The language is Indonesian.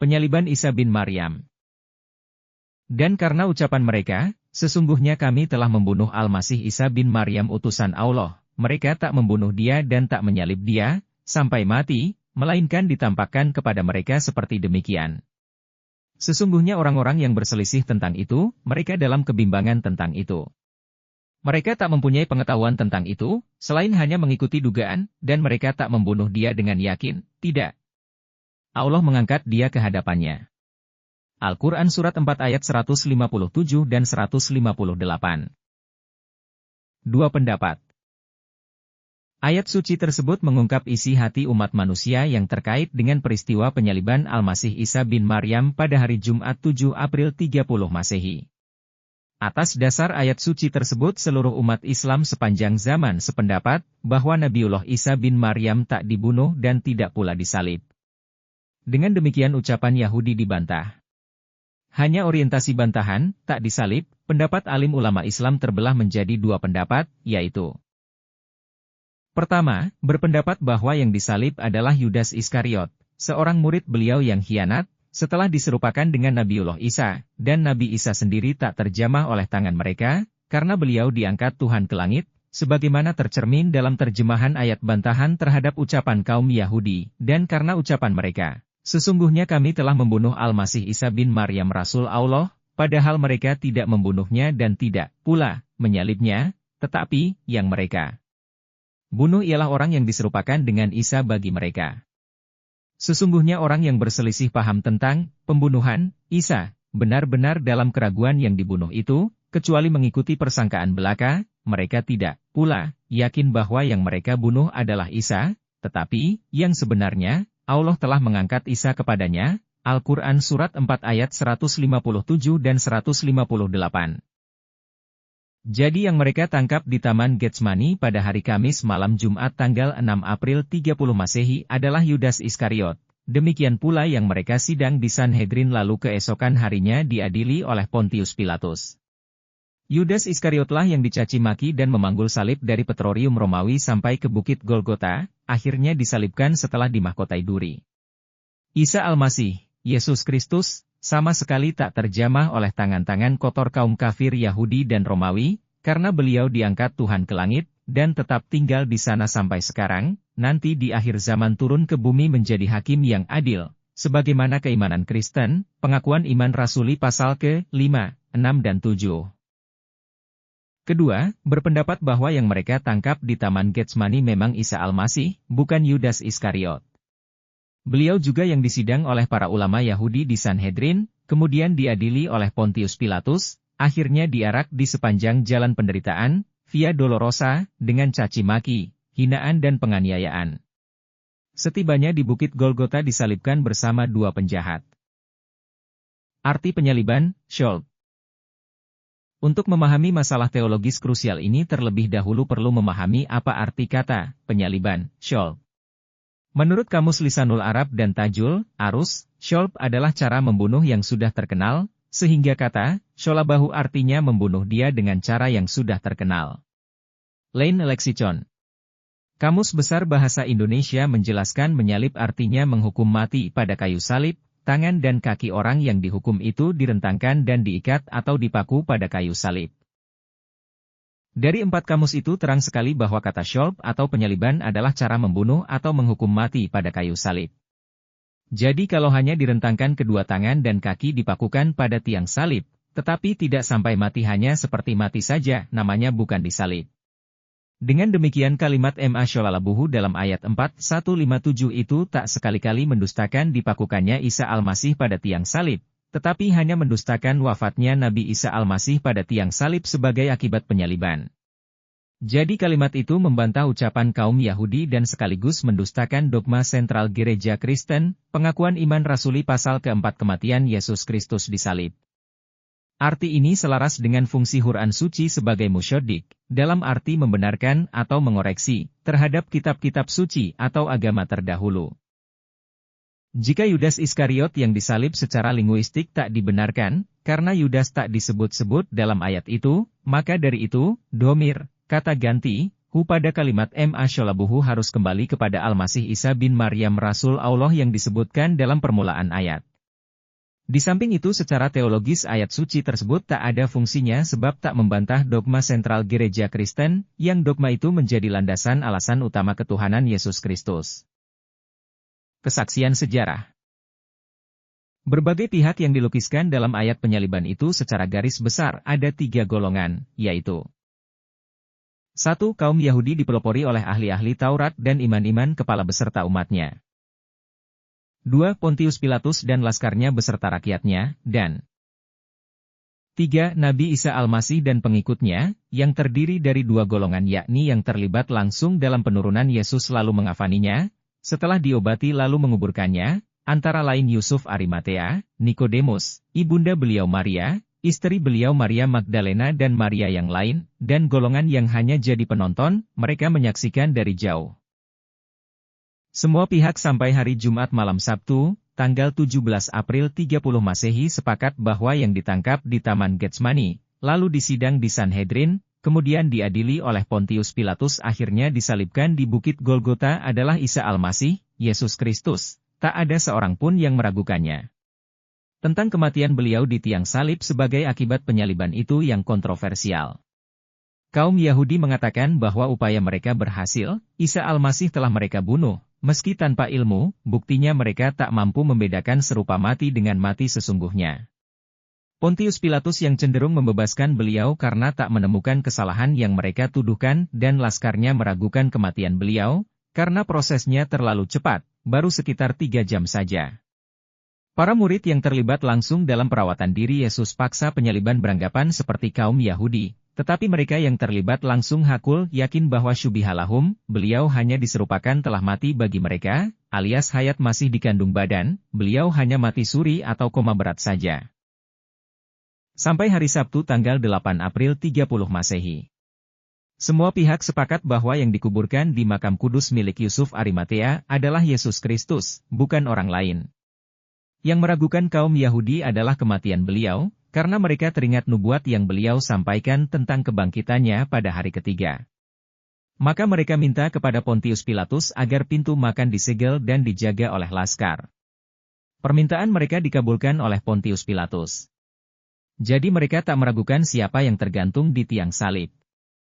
Penyaliban Isa bin Maryam. Dan karena ucapan mereka, sesungguhnya kami telah membunuh Al-Masih Isa bin Maryam utusan Allah, mereka tak membunuh dia dan tak menyalib dia, sampai mati, melainkan ditampakkan kepada mereka seperti demikian. Sesungguhnya orang-orang yang berselisih tentang itu, mereka dalam kebimbangan tentang itu. Mereka tak mempunyai pengetahuan tentang itu, selain hanya mengikuti dugaan, dan mereka tak membunuh dia dengan yakin, tidak. Allah mengangkat dia ke hadapannya. Al-Quran Surat 4 ayat 157 dan 158. Dua pendapat. Ayat suci tersebut mengungkap isi hati umat manusia yang terkait dengan peristiwa penyaliban Al-Masih Isa bin Maryam pada hari Jumat 7 April 30 Masehi. Atas dasar ayat suci tersebut seluruh umat Islam sepanjang zaman sependapat bahwa Nabiullah Isa bin Maryam tak dibunuh dan tidak pula disalib. Dengan demikian ucapan Yahudi dibantah. Hanya orientasi bantahan, tak disalib, pendapat alim ulama Islam terbelah menjadi dua pendapat, yaitu: pertama, berpendapat bahwa yang disalib adalah Yudas Iskariot, seorang murid beliau yang khianat, setelah diserupakan dengan Nabiullah Isa, dan Nabi Isa sendiri tak terjamah oleh tangan mereka, karena beliau diangkat Tuhan ke langit, sebagaimana tercermin dalam terjemahan ayat bantahan terhadap ucapan kaum Yahudi, dan karena ucapan mereka, sesungguhnya kami telah membunuh Al-Masih Isa bin Maryam Rasul Allah, padahal mereka tidak membunuhnya dan tidak pula menyalibnya, tetapi yang mereka bunuh ialah orang yang diserupakan dengan Isa bagi mereka. Sesungguhnya orang yang berselisih paham tentang pembunuhan Isa, benar-benar dalam keraguan yang dibunuh itu, kecuali mengikuti persangkaan belaka, mereka tidak pula yakin bahwa yang mereka bunuh adalah Isa, tetapi yang sebenarnya, Allah telah mengangkat Isa kepadanya, Al-Quran Surat 4 ayat 157 dan 158. Jadi yang mereka tangkap di Taman Getsemani pada hari Kamis malam Jumat tanggal 6 April 30 Masehi adalah Yudas Iskariot. Demikian pula yang mereka sidang di Sanhedrin lalu keesokan harinya diadili oleh Pontius Pilatus. Yudas Iskariotlah yang dicaci maki dan memanggul salib dari Petroleum Romawi sampai ke Bukit Golgota, akhirnya disalibkan setelah dimahkotai duri. Isa Al-Masih, Yesus Kristus, sama sekali tak terjamah oleh tangan-tangan kotor kaum kafir Yahudi dan Romawi, karena beliau diangkat Tuhan ke langit, dan tetap tinggal di sana sampai sekarang, nanti di akhir zaman turun ke bumi menjadi hakim yang adil, sebagaimana keimanan Kristen, pengakuan iman rasuli pasal ke-5, 6 dan 7. Kedua, berpendapat bahwa yang mereka tangkap di Taman Getsemani memang Isa Al-Masih, bukan Yudas Iskariot. Beliau juga yang disidang oleh para ulama Yahudi di Sanhedrin, kemudian diadili oleh Pontius Pilatus, akhirnya diarak di sepanjang jalan penderitaan, Via Dolorosa, dengan caci maki, hinaan dan penganiayaan. Setibanya di Bukit Golgota disalibkan bersama dua penjahat. Arti penyaliban, Scholz. Untuk memahami masalah teologis krusial ini terlebih dahulu perlu memahami apa arti kata penyaliban, Scholz. Menurut Kamus Lisanul Arab dan Tajul, Arus, Scholz adalah cara membunuh yang sudah terkenal, sehingga kata Sholabahu artinya membunuh dia dengan cara yang sudah terkenal. Lain Lexicon. Kamus Besar Bahasa Indonesia menjelaskan menyalib artinya menghukum mati pada kayu salib. Tangan dan kaki orang yang dihukum itu direntangkan dan diikat atau dipaku pada kayu salib. Dari empat kamus itu terang sekali bahwa kata Scholz atau penyaliban adalah cara membunuh atau menghukum mati pada kayu salib. Jadi kalau hanya direntangkan kedua tangan dan kaki dipakukan pada tiang salib, tetapi tidak sampai mati hanya seperti mati saja, namanya bukan disalib. Dengan demikian kalimat Ma Sholalabuhu dalam ayat 4157 itu tak sekali-kali mendustakan dipakukannya Isa Al-Masih pada tiang salib, tetapi hanya mendustakan wafatnya Nabi Isa Al-Masih pada tiang salib sebagai akibat penyaliban. Jadi kalimat itu membantah ucapan kaum Yahudi dan sekaligus mendustakan dogma sentral gereja Kristen, pengakuan iman rasuli pasal keempat kematian Yesus Kristus disalib. Arti ini selaras dengan fungsi Quran suci sebagai musyaddiq, dalam arti membenarkan atau mengoreksi terhadap kitab-kitab suci atau agama terdahulu. Jika Yudas Iskariot yang disalib secara linguistik tak dibenarkan, karena Yudas tak disebut-sebut dalam ayat itu, maka dari itu, domir, kata ganti, hu pada kalimat Ma Sholabuhu harus kembali kepada Al-Masih Isa bin Maryam Rasul Allah yang disebutkan dalam permulaan ayat. Di samping itu secara teologis ayat suci tersebut tak ada fungsinya sebab tak membantah dogma sentral gereja Kristen, yang dogma itu menjadi landasan alasan utama ketuhanan Yesus Kristus. Kesaksian sejarah. Berbagai pihak yang dilukiskan dalam ayat penyaliban itu secara garis besar ada 3 golongan, yaitu 1. Kaum Yahudi dipelopori oleh ahli-ahli Taurat dan iman-iman kepala beserta umatnya. 2. Pontius Pilatus dan laskarnya beserta rakyatnya, dan 3. Nabi Isa Al-Masih dan pengikutnya, yang terdiri dari 2 golongan yakni yang terlibat langsung dalam penurunan Yesus lalu mengafaninya, setelah diobati lalu menguburkannya, antara lain Yusuf Arimatea, Nikodemus, ibunda beliau Maria, istri beliau Maria Magdalena dan Maria yang lain, dan golongan yang hanya jadi penonton, mereka menyaksikan dari jauh. Semua pihak sampai hari Jumat malam Sabtu, tanggal 17 April 30 Masehi sepakat bahwa yang ditangkap di Taman Getsemani, lalu disidang di Sanhedrin, kemudian diadili oleh Pontius Pilatus akhirnya disalibkan di Bukit Golgota adalah Isa Al-Masih, Yesus Kristus. Tak ada seorang pun yang meragukannya. Tentang kematian beliau di tiang salib sebagai akibat penyaliban itu yang kontroversial. Kaum Yahudi mengatakan bahwa upaya mereka berhasil, Isa Al-Masih telah mereka bunuh. Meski tanpa ilmu, buktinya mereka tak mampu membedakan serupa mati dengan mati sesungguhnya. Pontius Pilatus yang cenderung membebaskan beliau karena tak menemukan kesalahan yang mereka tuduhkan dan laskarnya meragukan kematian beliau, karena prosesnya terlalu cepat, baru sekitar 3 jam saja. Para murid yang terlibat langsung dalam perawatan diri Yesus paksa penyaliban beranggapan seperti kaum Yahudi. Tetapi mereka yang terlibat langsung hakul yakin bahwa syubihalahum, beliau hanya diserupakan telah mati bagi mereka, alias hayat masih dikandung badan, beliau hanya mati suri atau koma berat saja. Sampai hari Sabtu tanggal 8 April 30 Masehi. Semua pihak sepakat bahwa yang dikuburkan di makam kudus milik Yusuf Arimatea adalah Yesus Kristus, bukan orang lain. Yang meragukan kaum Yahudi adalah kematian beliau, karena mereka teringat nubuat yang beliau sampaikan tentang kebangkitannya pada hari ketiga. Maka mereka minta kepada Pontius Pilatus agar pintu makam disegel dan dijaga oleh laskar. Permintaan mereka dikabulkan oleh Pontius Pilatus. Jadi mereka tak meragukan siapa yang tergantung di tiang salib.